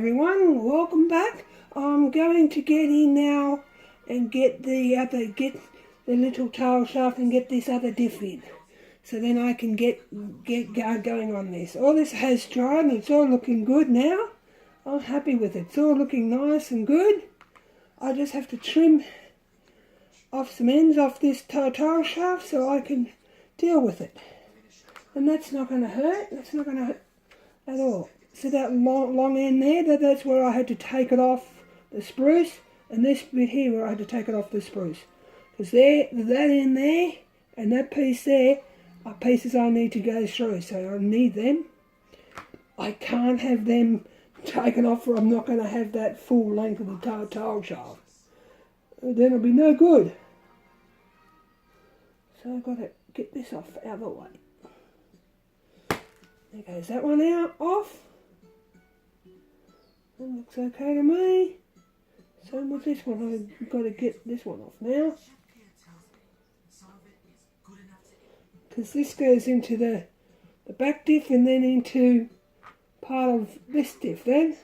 everyone, welcome back. I'm going to get in now and get the little tail shaft and get this other diff in. So then I can get going on this. All this has dried and it's all looking good now. I'm happy with it. It's all looking nice and good. I just have to trim off some ends off this tail shaft so I can deal with it. And that's not going to hurt. That's not going to hurt at all. See that long end there? That's where I had to take it off the spruce. And this bit here where I had to take it off the spruce. Because that end there and that piece there are pieces I need to go through. So I need them. I can't have them taken off or I'm not going to have that full length of the tail shaft. Then it'll be no good. So I've got to get this off out of the way. There goes that one off. That looks okay to me. Same with this one. I've got to get this one off now. Because this goes into the back diff and then into part of this diff then.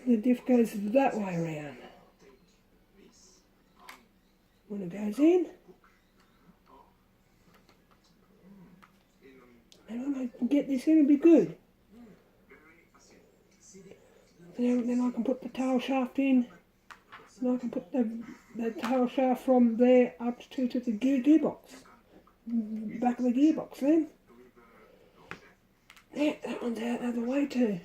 The diff goes that way around. When it goes in. And when I can get this in, it'll be good. Then I can put the tail shaft in. And I can put the tail shaft from there up to the gearbox. Back of the gearbox then. Yeah, that one's out of the way too.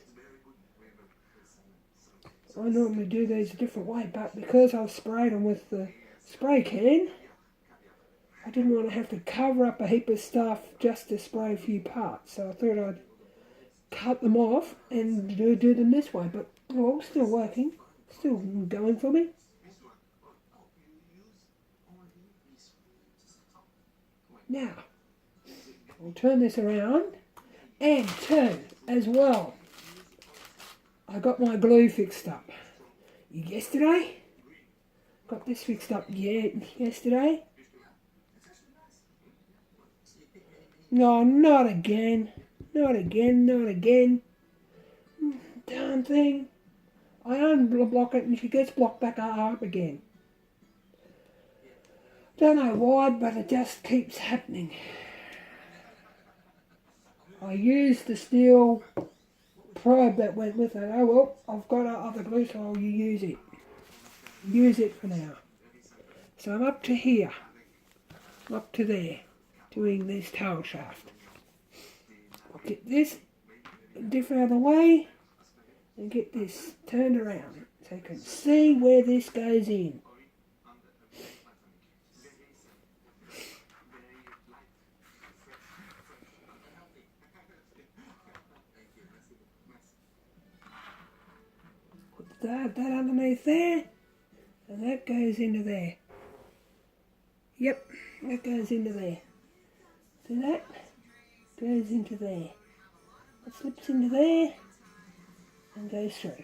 I normally do these a different way, but because I've sprayed them with the spray can, I didn't want to have to cover up a heap of stuff just to spray a few parts. So I thought I'd cut them off and do them this way. But well, still working, still going for me. Now, I'll turn this around and turn as well. I got my glue fixed up yesterday. Got this fixed up yesterday. No, not again. Not again, not again. Darn thing. I unblock it and she gets blocked back up again. Don't know why, but it just keeps happening. I used the steel probe that went with it. Oh well, I've got other glue, so I'll use it. Use it for now. So I'm up to here. Up to there. Doing this tail shaft. I'll get this diff out of the way and get this turned around so you can see where this goes in. Put that underneath there and that goes into there. Yep, that goes into there. See that? Goes into there. It slips into there and goes through.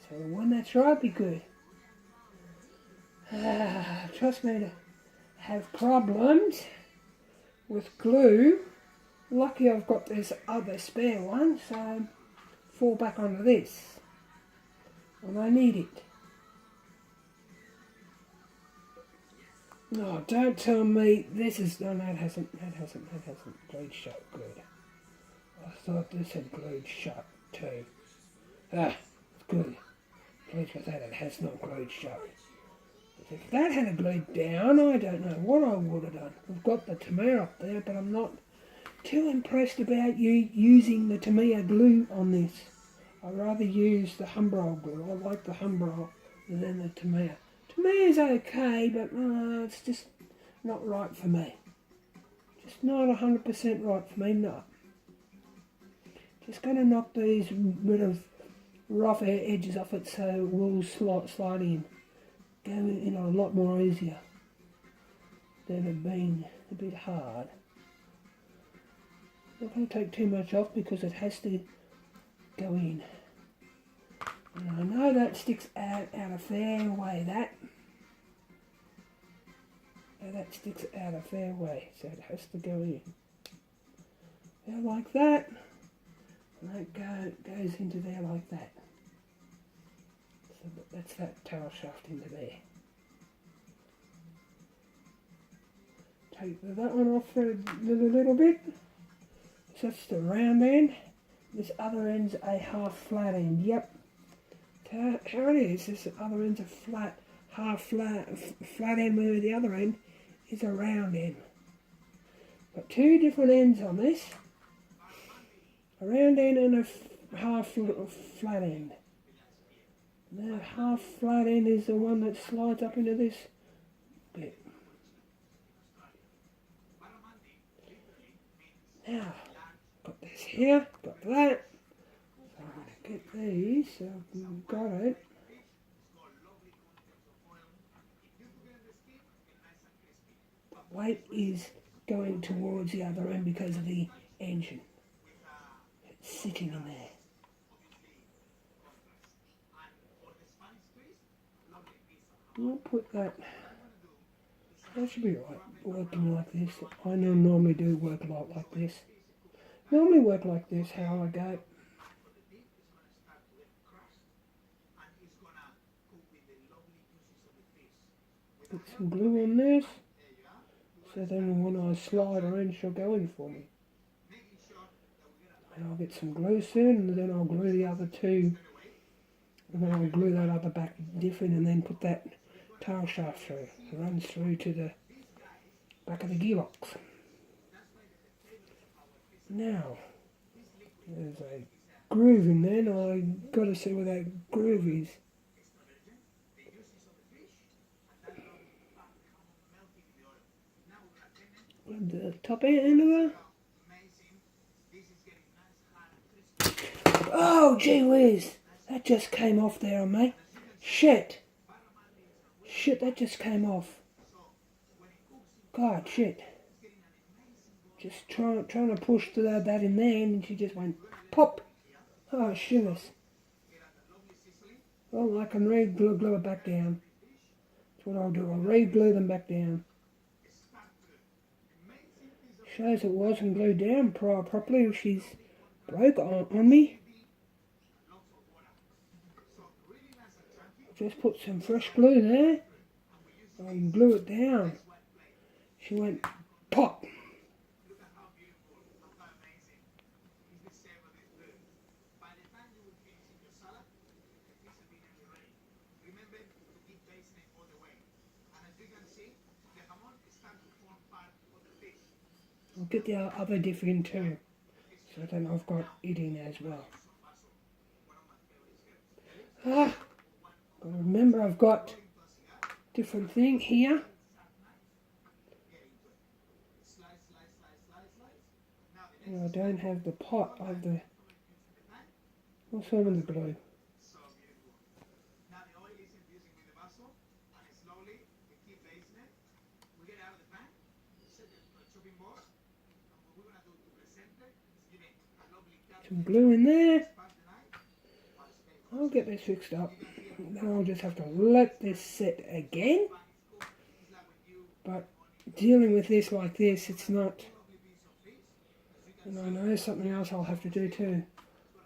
So the one that's right be good. Trust me to have problems with glue. Lucky I've got this other spare one, so I fall back onto this when I need it. No, don't tell me this is... No, that hasn't glued shut good. I thought this had glued shut too. It's good. Pleased with that, it has not glued shut. But if that had glued down, I don't know what I would have done. I've got the Tamiya up there, but I'm not too impressed about you using the Tamiya glue on this. I'd rather use the Humbrol glue. I like the Humbrol than the Tamiya. Tamiya's okay, but it's just not right for me. Just not 100% right for me, no. Just going to knock these bit of rough edges off it so it will slide in. Go in a lot more easier than it being a bit hard. Not going to take too much off because it has to go in. And I know that sticks out a fair way, that sticks out a fair way, so it has to go in. Now like that, And that goes into there like that. So that's that tail shaft into there. Take that one off for a little bit. So that's the round end. This other end's a half flat end. Yep. How it is. This other end's a flat, half flat end, where the other end is a round end. Got two different ends on this. A round end and a half flat end. The half flat end is the one that slides up into this bit. Now, got this here, got that. So I'm going to get these, so I've got it. The weight is going towards the other end because of the engine. It's sitting in there. I'll put that. That should be right, working like this. I normally do work a lot like this. Normally work like this, how I go. Put some glue on this, so then when I slide her in, she'll go in for me. And I'll get some glue soon, and then I'll glue the other two. And then I'll glue that other back different, and then put that tail shaft through. It runs through to the back of the gearbox. Now, there's a groove in there, and I got to see where that groove is. Grab the top end of her. Oh, gee whiz! That just came off there on me. Shit! Shit, that just came off. God, shit. Just trying to push that in there, and she just went pop. Oh, shivers. Well, I can re-glue it back down. That's what I'll do. I'll re-glue them back down. Shows it wasn't glued down properly. She's broke on me. Just put some fresh glue there and glue it down. She went pop. I'll get the other diff in too, so then I've got it in as well. Gotta remember I've got different thing here. And I don't have the pot of the, what's on the glue? Some glue in there. I'll get this fixed up. Then I'll just have to let this set again. But dealing with this like this, it's not. And I know something else I'll have to do too.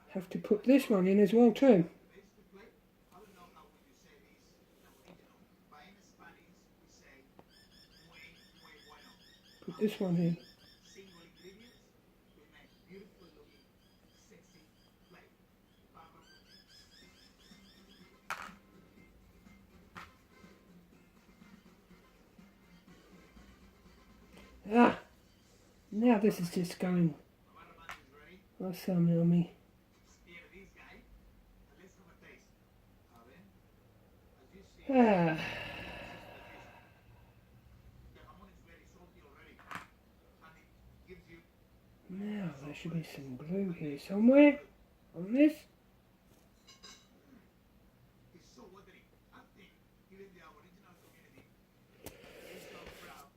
Have to put this one in as well too. Put this one in. Ah, now this is just going. That's something on me. Ah. Now there should be some glue here somewhere on this.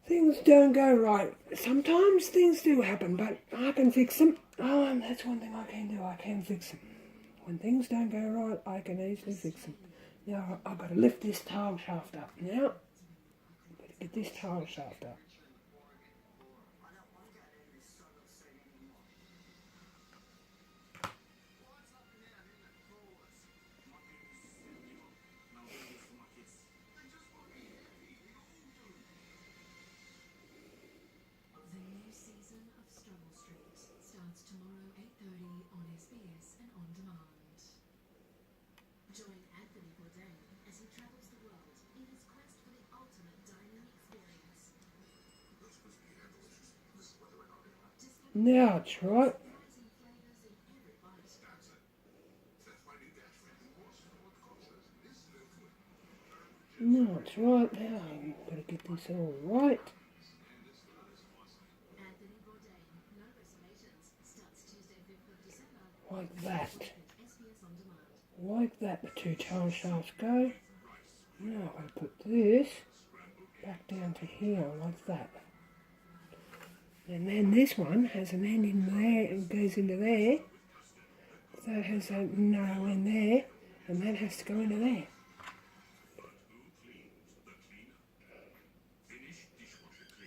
Things don't go right. Sometimes things do happen, but I can fix them. Oh, and that's one thing I can do. I can fix them. When things don't go right, I can easily fix them. Now, I've got to lift this tail shaft up. Now, I've got to get this tail shaft up. Now it's right. No, it's right now. I've got to get this all right. Like that. Like that, the two tail shafts go. Now I'll put this back down to here, like that. And then this one has an end in there and goes into there. So it has a narrow end there, and that has to go into there.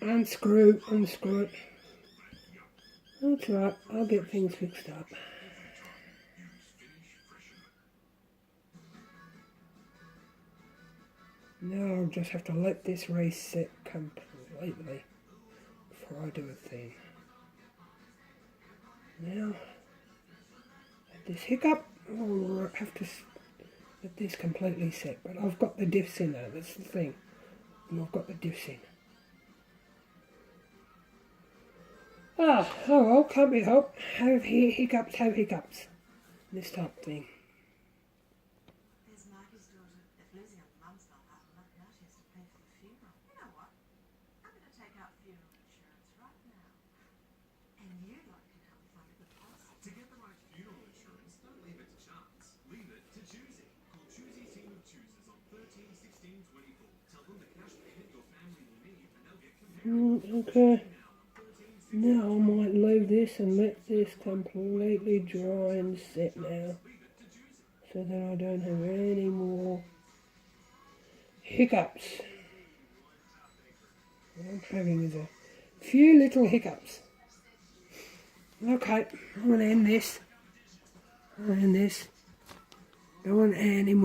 Unscrew it. That's right, I'll get things fixed up. Now I'll just have to let this reset completely before I do a thing. Now, at this hiccup, I'll have to let this completely set. But I've got the diffs in there, that's the thing. And I've got the diffs in. Oh well, can't be helped. Have hiccups, have hiccups. This type of thing. There's Marky's daughter. If losing her mum's not up, now she has to pay for the funeral. You know what? I'm going to take out funeral insurance right now. And you lot can help fund a good cause. To get the right funeral insurance, don't leave it to chance. Leave it to Choosy. Call Choosy Team of Choosers on 13 16 24. Tell them the cash payment your family will need and they'll get compared. Okay. Now I might leave this and let this completely dry and set now, so that I don't have any more hiccups. What I'm having is a few little hiccups. Okay, I'm going to end this. Don't want any more.